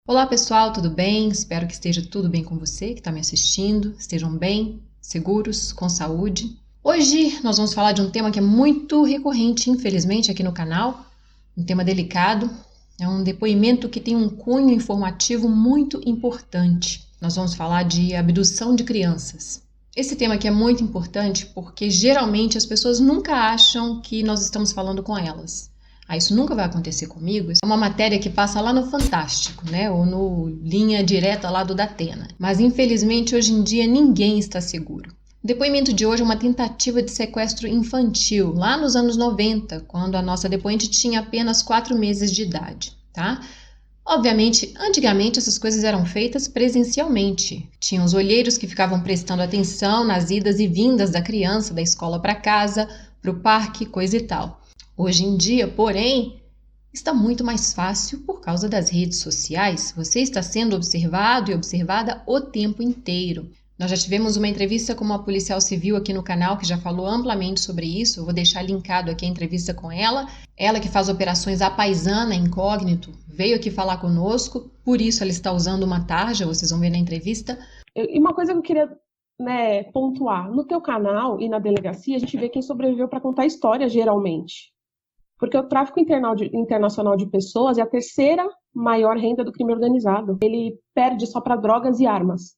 Olá pessoal, tudo bem? Espero que esteja tudo bem com você que está me assistindo. Estejam bem, seguros, com saúde. Hoje nós vamos falar de um tema que é muito recorrente, infelizmente, aqui no canal. Um tema delicado. É um depoimento que tem um cunho informativo muito importante. Nós vamos falar de abdução de crianças. Esse tema aqui é muito importante porque geralmente as pessoas nunca acham que nós estamos falando com elas. Isso nunca vai acontecer comigo. Isso é uma matéria que passa lá no Fantástico, né? Ou no Linha Direta lá do Datena. Mas infelizmente hoje em dia ninguém está seguro. O depoimento de hoje é uma tentativa de sequestro infantil, lá nos anos 90, quando a nossa depoente tinha apenas 4 meses de idade, tá? Obviamente, antigamente essas coisas eram feitas presencialmente. Tinha os olheiros que ficavam prestando atenção nas idas e vindas da criança da escola para casa, para o parque, coisa e tal. Hoje em dia, porém, está muito mais fácil por causa das redes sociais. Você está sendo observado e observada o tempo inteiro. Nós já tivemos uma entrevista com uma policial civil aqui no canal que já falou amplamente sobre isso. Eu vou deixar linkado aqui a entrevista com ela. Ela que faz operações à paisana, incógnito, veio aqui falar conosco. Por isso ela está usando uma tarja, vocês vão ver na entrevista. E uma coisa que eu queria pontuar. No teu canal e na delegacia, a gente vê quem sobreviveu para contar história, geralmente. Porque o tráfico internacional de pessoas é a terceira maior renda do crime organizado. Ele perde só para drogas e armas.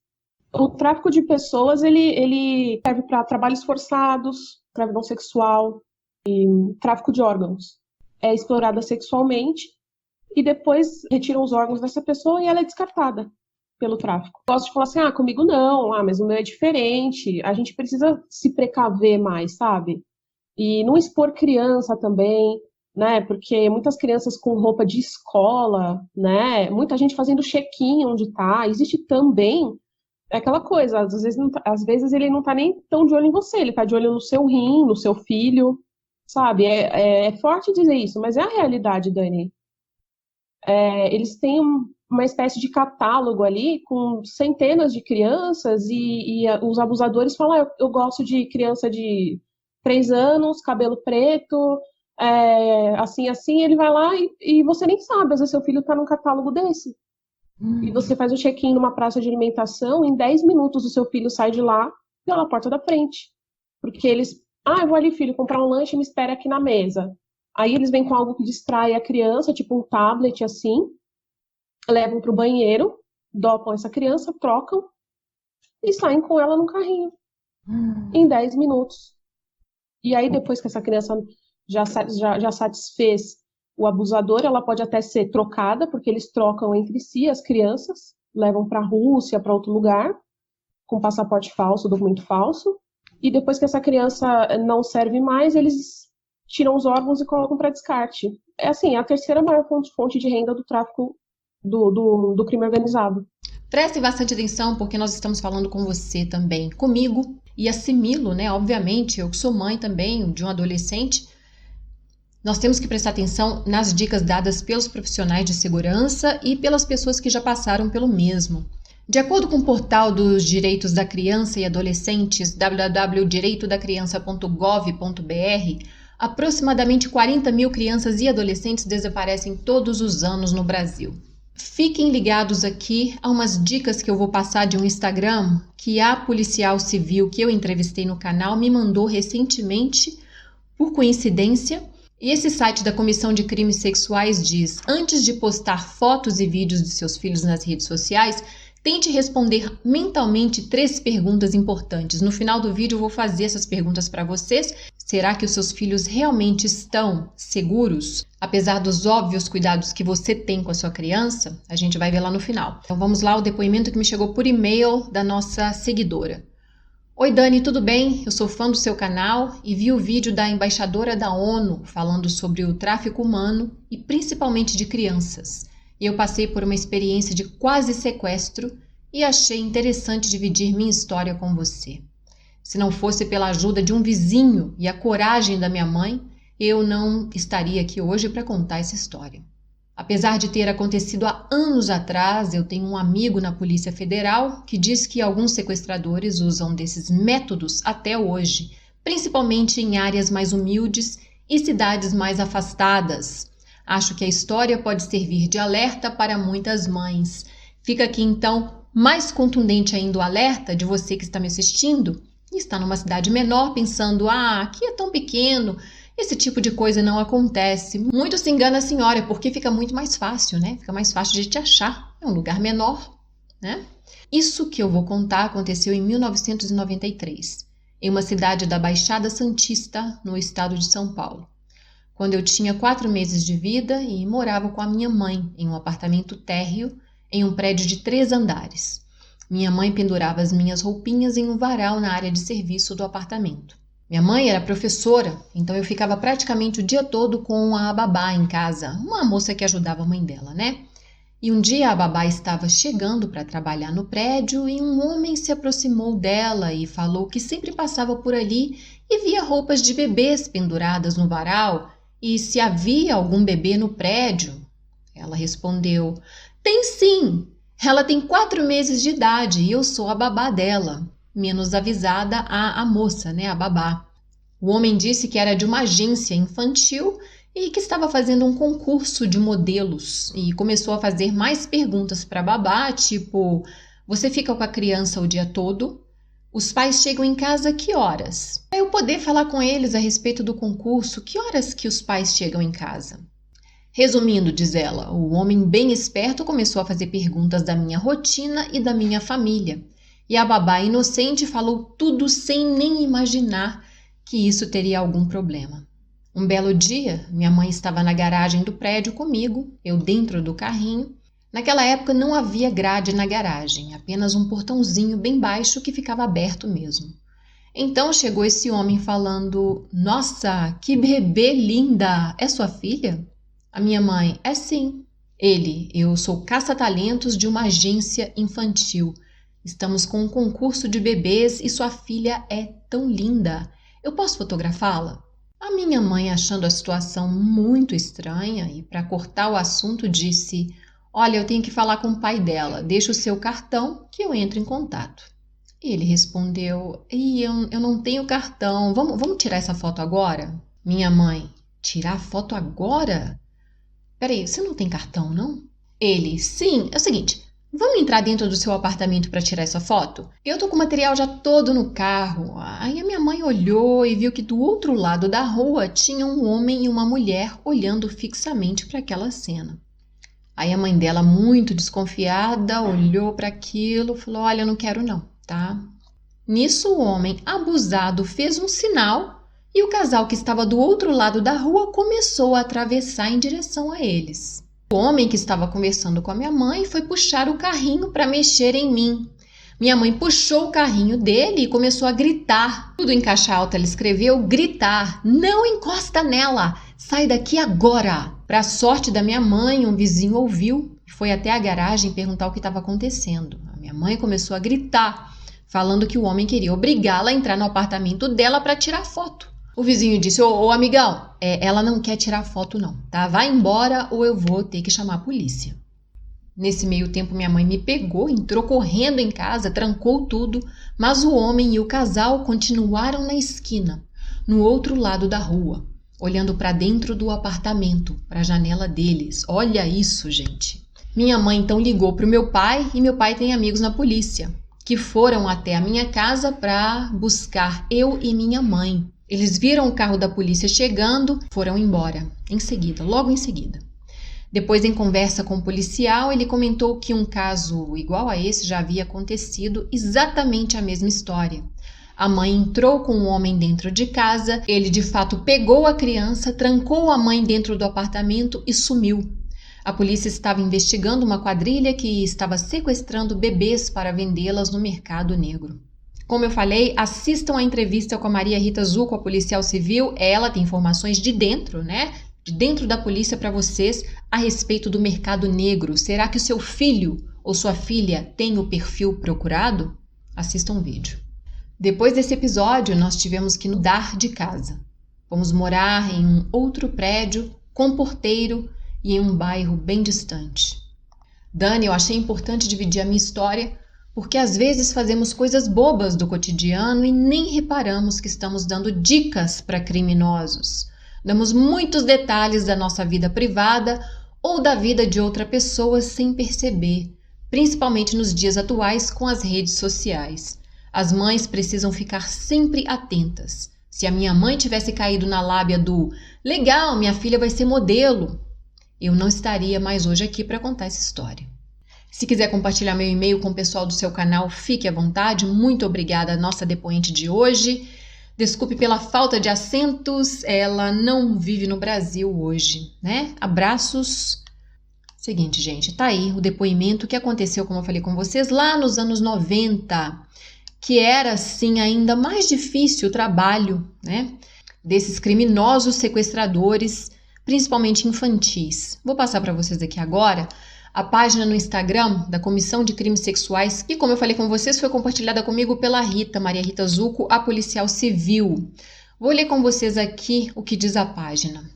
O tráfico de pessoas, ele serve para trabalhos forçados, escravidão sexual e tráfico de órgãos. É explorada sexualmente e depois retiram os órgãos dessa pessoa e ela é descartada pelo tráfico. Gosto de falar assim, comigo não, mas o meu é diferente. A gente precisa se precaver mais, sabe? E não expor criança também, né? Porque muitas crianças com roupa de escola, né? Muita gente fazendo check-in onde tá. Existe também aquela coisa, às vezes ele não tá nem tão de olho em você, ele tá de olho no seu rim, no seu filho, sabe? É forte dizer isso, mas é a realidade, Dani. Eles têm uma espécie de catálogo ali com centenas de crianças e os abusadores falam, eu gosto de criança de 3 anos, cabelo preto, assim, ele vai lá e você nem sabe, às vezes seu filho tá num catálogo desse. E você faz um check-in numa praça de alimentação, em 10 minutos o seu filho sai de lá pela porta da frente. Porque eles, eu vou ali, filho, comprar um lanche e me espera aqui na mesa. Aí eles vêm com algo que distrai a criança, tipo um tablet assim, levam pro banheiro, dopam essa criança, trocam e saem com ela no carrinho. Em 10 minutos. E aí, depois que essa criança já satisfez o abusador, ela pode até ser trocada, porque eles trocam entre si as crianças, levam para a Rússia, para outro lugar, com passaporte falso, documento falso. E depois que essa criança não serve mais, eles tiram os órgãos e colocam para descarte. É assim, a terceira maior fonte de renda do tráfico do crime organizado. Preste bastante atenção porque nós estamos falando com você também, comigo, e assimilo, né? Obviamente, eu que sou mãe também de um adolescente, nós temos que prestar atenção nas dicas dadas pelos profissionais de segurança e pelas pessoas que já passaram pelo mesmo. De acordo com o portal dos Direitos da Criança e Adolescentes, www.direitodacriança.gov.br, aproximadamente 40 mil crianças e adolescentes desaparecem todos os anos no Brasil. Fiquem ligados aqui a umas dicas que eu vou passar de um Instagram que a policial civil que eu entrevistei no canal me mandou recentemente, por coincidência. E esse site da Comissão de Crimes Sexuais diz: antes de postar fotos e vídeos de seus filhos nas redes sociais, tente responder mentalmente 3 perguntas importantes. No final do vídeo eu vou fazer essas perguntas para vocês. Será que os seus filhos realmente estão seguros? Apesar dos óbvios cuidados que você tem com a sua criança, a gente vai ver lá no final. Então vamos lá, o depoimento que me chegou por e-mail da nossa seguidora. Oi Dani, tudo bem? Eu sou fã do seu canal e vi o vídeo da embaixadora da ONU falando sobre o tráfico humano e principalmente de crianças. Eu passei por uma experiência de quase sequestro e achei interessante dividir minha história com você. Se não fosse pela ajuda de um vizinho e a coragem da minha mãe, eu não estaria aqui hoje para contar essa história. Apesar de ter acontecido há anos atrás, eu tenho um amigo na Polícia Federal que diz que alguns sequestradores usam desses métodos até hoje, principalmente em áreas mais humildes e cidades mais afastadas. Acho que a história pode servir de alerta para muitas mães. Fica aqui então mais contundente ainda o alerta de você que está me assistindo e está numa cidade menor pensando, aqui é tão pequeno, esse tipo de coisa não acontece. Muito se engana a senhora, porque fica muito mais fácil, né? Fica mais fácil de te achar. É um lugar menor, né? Isso que eu vou contar aconteceu em 1993, em uma cidade da Baixada Santista, no estado de São Paulo, quando eu tinha 4 meses de vida e morava com a minha mãe em um apartamento térreo em um prédio de 3 andares. Minha mãe pendurava as minhas roupinhas em um varal na área de serviço do apartamento. Minha mãe era professora, então eu ficava praticamente o dia todo com a babá em casa, uma moça que ajudava a mãe dela, né? E um dia a babá estava chegando para trabalhar no prédio e um homem se aproximou dela e falou que sempre passava por ali e via roupas de bebês penduradas no varal e se havia algum bebê no prédio. Ela respondeu: "Tem sim! Ela tem 4 meses de idade e eu sou a babá dela." Menos avisada a moça, né, a babá. O homem disse que era de uma agência infantil e que estava fazendo um concurso de modelos e começou a fazer mais perguntas para a babá, tipo: "Você fica com a criança o dia todo? Os pais chegam em casa que horas? Para eu poder falar com eles a respeito do concurso, que horas que os pais chegam em casa?" Resumindo, diz ela, o homem bem esperto começou a fazer perguntas da minha rotina e da minha família. E a babá inocente falou tudo sem nem imaginar que isso teria algum problema. Um belo dia, minha mãe estava na garagem do prédio comigo, eu dentro do carrinho. Naquela época não havia grade na garagem, apenas um portãozinho bem baixo que ficava aberto mesmo. Então chegou esse homem falando: "Nossa, que bebê linda! É sua filha?" A minha mãe: "É sim." Ele: "Eu sou caça-talentos de uma agência infantil. Estamos com um concurso de bebês e sua filha é tão linda. Eu posso fotografá-la?" A minha mãe, achando a situação muito estranha e para cortar o assunto, disse: "Olha, eu tenho que falar com o pai dela. Deixa o seu cartão que eu entro em contato." Ele respondeu: eu não tenho cartão. Vamos tirar essa foto agora?" Minha mãe: "Tirar foto agora? Peraí, você não tem cartão, não?" Ele: "Sim, é o seguinte, vamos entrar dentro do seu apartamento para tirar essa foto? Eu tô com o material já todo no carro." Aí a minha mãe olhou e viu que do outro lado da rua tinha um homem e uma mulher olhando fixamente para aquela cena. Aí a mãe dela, muito desconfiada, olhou para aquilo e falou: "Olha, eu não quero não, tá?" Nisso o homem, abusado, fez um sinal e o casal que estava do outro lado da rua começou a atravessar em direção a eles. O homem que estava conversando com a minha mãe foi puxar o carrinho para mexer em mim. Minha mãe puxou o carrinho dele e começou a gritar. Tudo em caixa alta ela escreveu: gritar: "Não encosta nela! Sai daqui agora!" Para a sorte da minha mãe, um vizinho ouviu e foi até a garagem perguntar o que estava acontecendo. A minha mãe começou a gritar, falando que o homem queria obrigá-la a entrar no apartamento dela para tirar foto. O vizinho disse: ô amigão, ela não quer tirar foto não, tá? Vai embora ou eu vou ter que chamar a polícia." Nesse meio tempo minha mãe me pegou, entrou correndo em casa, trancou tudo, mas o homem e o casal continuaram na esquina, no outro lado da rua, olhando para dentro do apartamento, para a janela deles. Olha isso, gente. Minha mãe então ligou para o meu pai e meu pai tem amigos na polícia, que foram até a minha casa para buscar eu e minha mãe. Eles viram o carro da polícia chegando, foram embora, em seguida, logo em seguida. Depois, em conversa com o policial, ele comentou que um caso igual a esse já havia acontecido, exatamente a mesma história. A mãe entrou com um homem dentro de casa, ele de fato pegou a criança, trancou a mãe dentro do apartamento e sumiu. A polícia estava investigando uma quadrilha que estava sequestrando bebês para vendê-las no mercado negro. Como eu falei, assistam a entrevista com a Maria Rita Zucco, a policial civil. Ela tem informações de dentro, né? De dentro da polícia para vocês a respeito do mercado negro. Será que o seu filho ou sua filha tem o perfil procurado? Assistam o vídeo. Depois desse episódio, nós tivemos que mudar de casa. Fomos morar em um outro prédio, com porteiro e em um bairro bem distante. Dani, eu achei importante dividir a minha história porque às vezes fazemos coisas bobas do cotidiano e nem reparamos que estamos dando dicas para criminosos. Damos muitos detalhes da nossa vida privada ou da vida de outra pessoa sem perceber, principalmente nos dias atuais com as redes sociais. As mães precisam ficar sempre atentas. Se a minha mãe tivesse caído na lábia do "legal, minha filha vai ser modelo", eu não estaria mais hoje aqui para contar essa história. Se quiser compartilhar meu e-mail com o pessoal do seu canal, fique à vontade. Muito obrigada à nossa depoente de hoje. Desculpe pela falta de acentos, ela não vive no Brasil hoje, né? Abraços. Seguinte, gente, tá aí o depoimento que aconteceu, como eu falei com vocês, lá nos anos 90, que era, assim, ainda mais difícil o trabalho, né? Desses criminosos sequestradores, principalmente infantis. Vou passar para vocês aqui agora a página no Instagram da Comissão de Crimes Sexuais, que, como eu falei com vocês, foi compartilhada comigo pela Rita, Maria Rita Zucco, a policial civil. Vou ler com vocês aqui o que diz a página.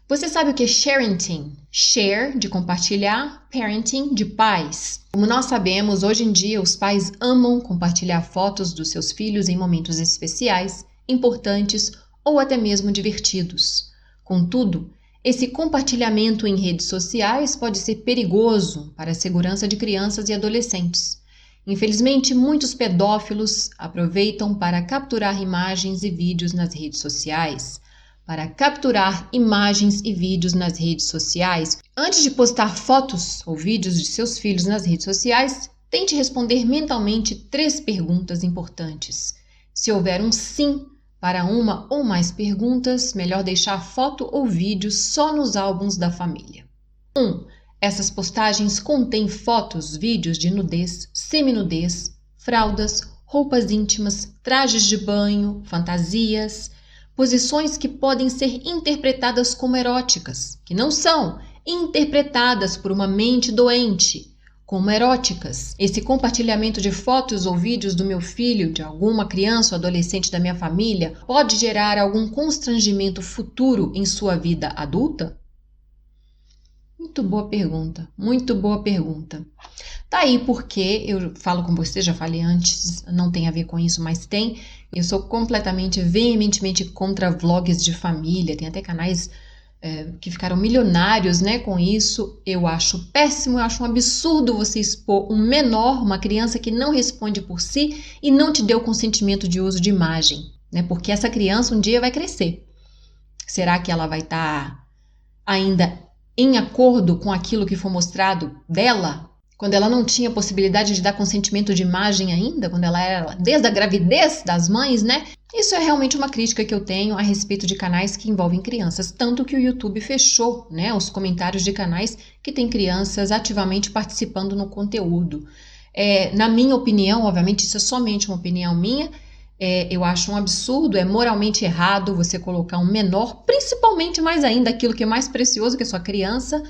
Você sabe o que é sharenting? Share, de compartilhar, parenting, de pais. Como nós sabemos, hoje em dia os pais amam compartilhar fotos dos seus filhos em momentos especiais, importantes ou até mesmo divertidos. Contudo, esse compartilhamento em redes sociais pode ser perigoso para a segurança de crianças e adolescentes. Infelizmente, muitos pedófilos aproveitam para capturar imagens e vídeos nas redes sociais. Antes de postar fotos ou vídeos de seus filhos nas redes sociais, tente responder mentalmente 3 perguntas importantes. Se houver um sim para uma ou mais perguntas, melhor deixar a foto ou vídeo só nos álbuns da família. 1. Essas postagens contêm fotos, vídeos de nudez, seminudez, fraldas, roupas íntimas, trajes de banho, fantasias, posições que podem ser interpretadas como eróticas, que não são, interpretadas por uma mente doente como eróticas. Esse compartilhamento de fotos ou vídeos do meu filho, de alguma criança ou adolescente da minha família, pode gerar algum constrangimento futuro em sua vida adulta? Muito boa pergunta, muito boa pergunta. Tá aí porque eu falo com você, já falei antes, não tem a ver com isso, mas tem. Eu sou completamente, veementemente contra vlogs de família, tem até canais que ficaram milionários, né, com isso. Eu acho péssimo, eu acho um absurdo você expor um menor, uma criança que não responde por si e não te deu consentimento de uso de imagem, né, porque essa criança um dia vai crescer. Será que ela vai estar ainda em acordo com aquilo que foi mostrado dela, quando ela não tinha possibilidade de dar consentimento de imagem ainda, quando ela era desde a gravidez das mães, né? Isso é realmente uma crítica que eu tenho a respeito de canais que envolvem crianças, tanto que o YouTube fechou, né, os comentários de canais que têm crianças ativamente participando no conteúdo. Na minha opinião, obviamente isso é somente uma opinião minha, eu acho um absurdo, é moralmente errado você colocar um menor, principalmente mais ainda aquilo que é mais precioso que a sua criança,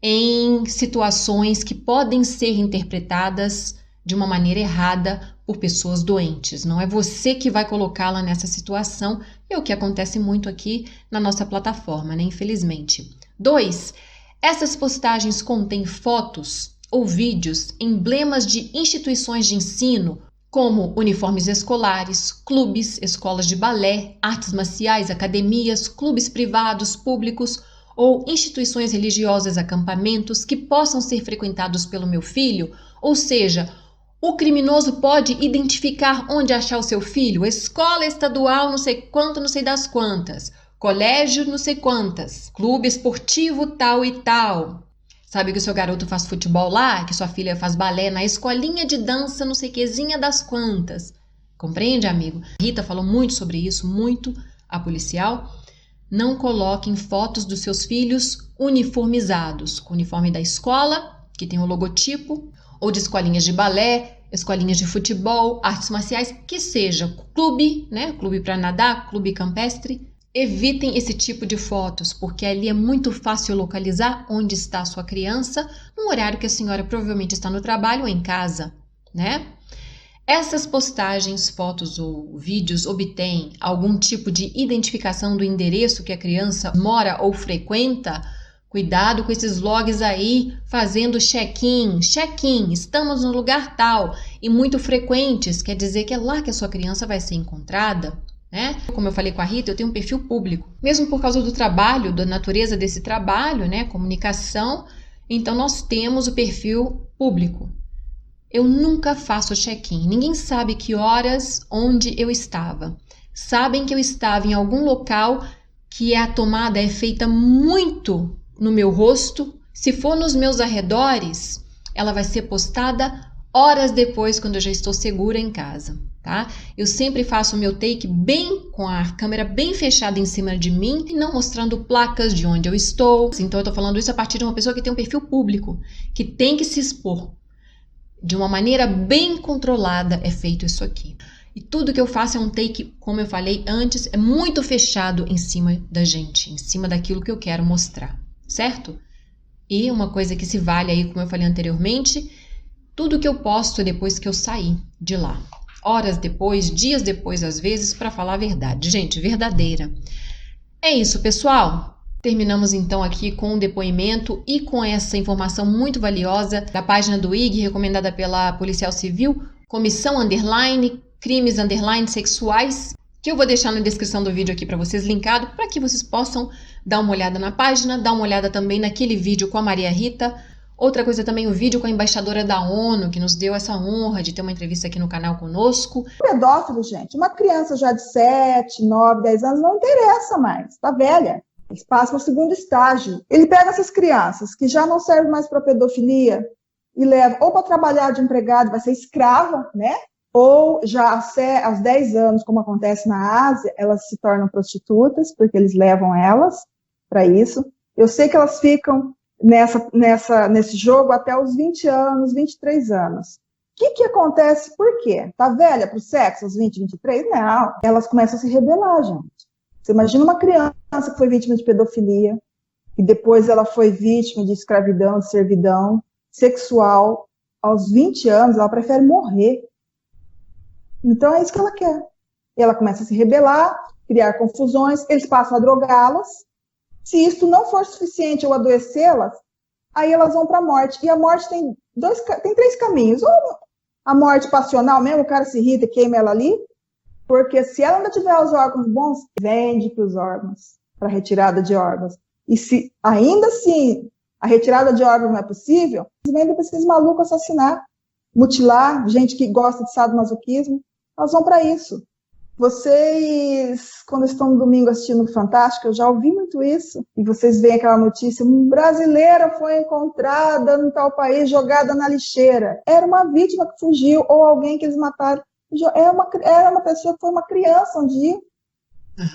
em situações que podem ser interpretadas de uma maneira errada por pessoas doentes. Não é você que vai colocá-la nessa situação, é o que acontece muito aqui na nossa plataforma, né? Infelizmente. 2. Essas postagens contêm fotos ou vídeos, emblemas de instituições de ensino, como uniformes escolares, clubes, escolas de balé, artes marciais, academias, clubes privados, públicos ou instituições religiosas, acampamentos que possam ser frequentados pelo meu filho, ou seja, o criminoso pode identificar onde achar o seu filho, escola estadual não sei quanto, não sei das quantas, colégio não sei quantas, clube esportivo tal e tal. Sabe que o seu garoto faz futebol lá, que sua filha faz balé na escolinha de dança não sei quezinha das quantas. Compreende, amigo? Rita falou muito sobre isso, muito, a policial. Não coloquem fotos dos seus filhos uniformizados, com o uniforme da escola, que tem o logotipo, ou de escolinhas de balé, escolinhas de futebol, artes marciais, que seja clube, né? Clube para nadar, clube campestre. Evitem esse tipo de fotos, porque ali é muito fácil localizar onde está a sua criança, no horário que a senhora provavelmente está no trabalho ou em casa, né? Essas postagens, fotos ou vídeos obtêm algum tipo de identificação do endereço que a criança mora ou frequenta? Cuidado com esses logs aí, fazendo check-in, estamos no lugar tal, e muito frequentes, quer dizer que é lá que a sua criança vai ser encontrada, né? Como eu falei com a Rita, eu tenho um perfil público. Mesmo por causa do trabalho, da natureza desse trabalho, né? Comunicação, então nós temos o perfil público. Eu nunca faço check-in. Ninguém sabe que horas, onde eu estava. Sabem que eu estava em algum local que a tomada é feita muito no meu rosto. Se for nos meus arredores, ela vai ser postada horas depois, quando eu já estou segura em casa, tá? Eu sempre faço o meu take bem com a câmera bem fechada em cima de mim e não mostrando placas de onde eu estou. Então eu tô falando isso a partir de uma pessoa que tem um perfil público, que tem que se expor. De uma maneira bem controlada é feito isso aqui. E tudo que eu faço é um take, como eu falei antes, é muito fechado em cima da gente, em cima daquilo que eu quero mostrar, certo? E uma coisa que se vale aí, como eu falei anteriormente, tudo que eu posto é depois que eu saí de lá. Horas depois, dias depois, às vezes, para falar a verdade. Gente, verdadeira. É isso, pessoal. Terminamos então aqui com o depoimento e com essa informação muito valiosa da página do IG, recomendada pela Policial Civil, Comissão _ Crimes _ Sexuais, que eu vou deixar na descrição do vídeo aqui para vocês, linkado, para que vocês possam dar uma olhada na página, dar uma olhada também naquele vídeo com a Maria Rita. Outra coisa também, o vídeo com a embaixadora da ONU, que nos deu essa honra de ter uma entrevista aqui no canal conosco. Pedófilo, gente, uma criança já de 7, 9, 10 anos não interessa mais, tá velha. Eles passam ao segundo estágio. Ele pega essas crianças que já não servem mais para pedofilia e leva ou para trabalhar de empregado, vai ser escrava, né? Ou já aos 10 anos, como acontece na Ásia, elas se tornam prostitutas, porque eles levam elas para isso. Eu sei que elas ficam nesse jogo até os 20 anos, 23 anos. O que acontece? Por quê? Tá velha para o sexo aos 20, 23? Não. Elas começam a se rebelar, gente. Você imagina uma criança que foi vítima de pedofilia, e depois ela foi vítima de escravidão, de servidão sexual. Aos 20 anos, ela prefere morrer. Então é isso que ela quer. E ela começa a se rebelar, criar confusões, eles passam a drogá-las. Se isso não for suficiente ou adoecê-las, aí elas vão para a morte. E a morte tem 3 caminhos. Ou a morte passional mesmo, o cara se irrita e queima ela ali, porque se ela ainda tiver os órgãos bons, vende para os órgãos, para retirada de órgãos. E se ainda assim a retirada de órgãos não é possível, eles vendem para esses malucos assassinar, mutilar, gente que gosta de sadomasoquismo, elas vão para isso. Vocês, quando estão no domingo assistindo o Fantástico, eu já ouvi muito isso, e vocês veem aquela notícia, uma brasileira foi encontrada no tal país, jogada na lixeira. Era uma vítima que fugiu, ou alguém que eles mataram. Era uma pessoa que foi uma criança um dia,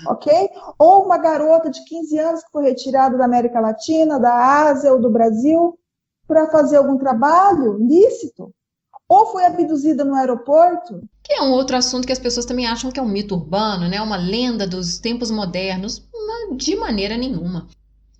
ok? Ou uma garota de 15 anos que foi retirada da América Latina, da Ásia ou do Brasil, para fazer algum trabalho lícito. Ou foi abduzida no aeroporto. Que é um outro assunto que as pessoas também acham que é um mito urbano, né? Uma lenda dos tempos modernos. De maneira nenhuma.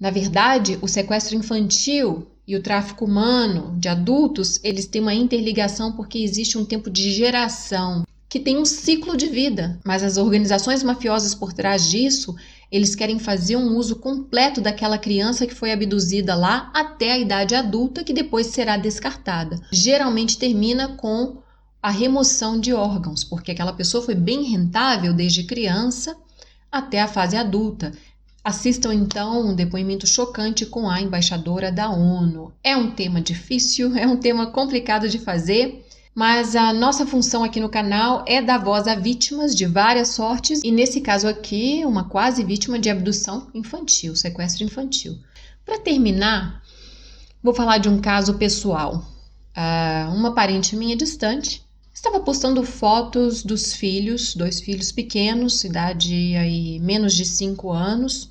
Na verdade, o sequestro infantil e o tráfico humano de adultos, eles têm uma interligação porque existe um tempo de geração que tem um ciclo de vida. Mas as organizações mafiosas por trás disso, eles querem fazer um uso completo daquela criança que foi abduzida lá até a idade adulta, que depois será descartada. Geralmente termina com a remoção de órgãos, porque aquela pessoa foi bem rentável desde criança até a fase adulta. Assistam então um depoimento chocante com a embaixadora da ONU. É um tema difícil, é um tema complicado de fazer, mas a nossa função aqui no canal é dar voz a vítimas de várias sortes, e nesse caso aqui, uma quase vítima de abdução infantil, sequestro infantil. Para terminar, vou falar de um caso pessoal. Uma parente minha distante estava postando fotos dos filhos, 2 filhos pequenos, idade aí menos de 5 anos,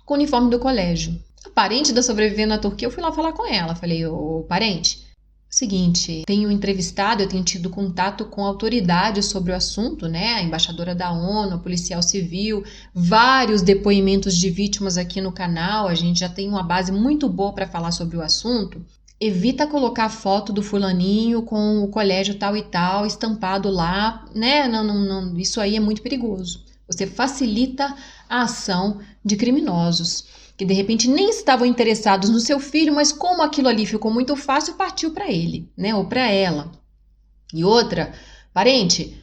com o uniforme do colégio. A parente da sobrevivente na Turquia, eu fui lá falar com ela. Falei, ô parente, seguinte, tenho entrevistado, eu tenho tido contato com autoridades sobre o assunto, né? A embaixadora da ONU, a policial civil, vários depoimentos de vítimas aqui no canal, a gente já tem uma base muito boa para falar sobre o assunto. Evita colocar foto do fulaninho com o colégio tal e tal estampado lá, né? Não, isso aí é muito perigoso. Você facilita a ação de criminosos que de repente nem estavam interessados no seu filho, mas como aquilo ali ficou muito fácil, partiu para ele, né? Ou para ela. E outra, parente,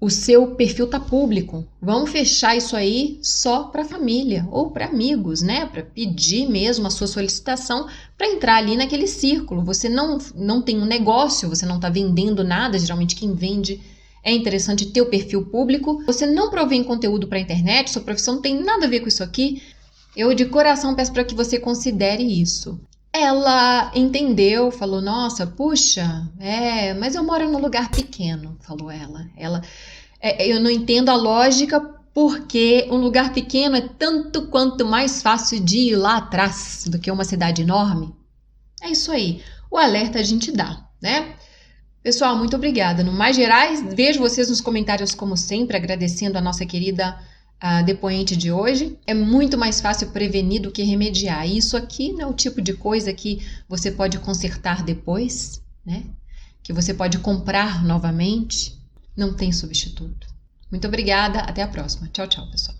o seu perfil tá público. Vamos fechar isso aí só para família ou para amigos, né? Para pedir mesmo a sua solicitação para entrar ali naquele círculo. Você não tem um negócio, você não está vendendo nada. Geralmente quem vende é interessante ter o perfil público. Você não provém conteúdo para a internet, sua profissão não tem nada a ver com isso aqui. Eu de coração peço para que você considere isso. Ela entendeu, falou, nossa, puxa, mas eu moro num lugar pequeno, falou ela. Eu não entendo a lógica porque um lugar pequeno é tanto quanto mais fácil de ir lá atrás do que uma cidade enorme. É isso aí, o alerta a gente dá, né? Pessoal, muito obrigada. No mais gerais, vejo vocês nos comentários como sempre, agradecendo a nossa querida depoente de hoje. É muito mais fácil prevenir do que remediar. E isso aqui não é o tipo de coisa que você pode consertar depois, né? Que você pode comprar novamente. Não tem substituto. Muito obrigada. Até a próxima. Tchau, tchau, pessoal.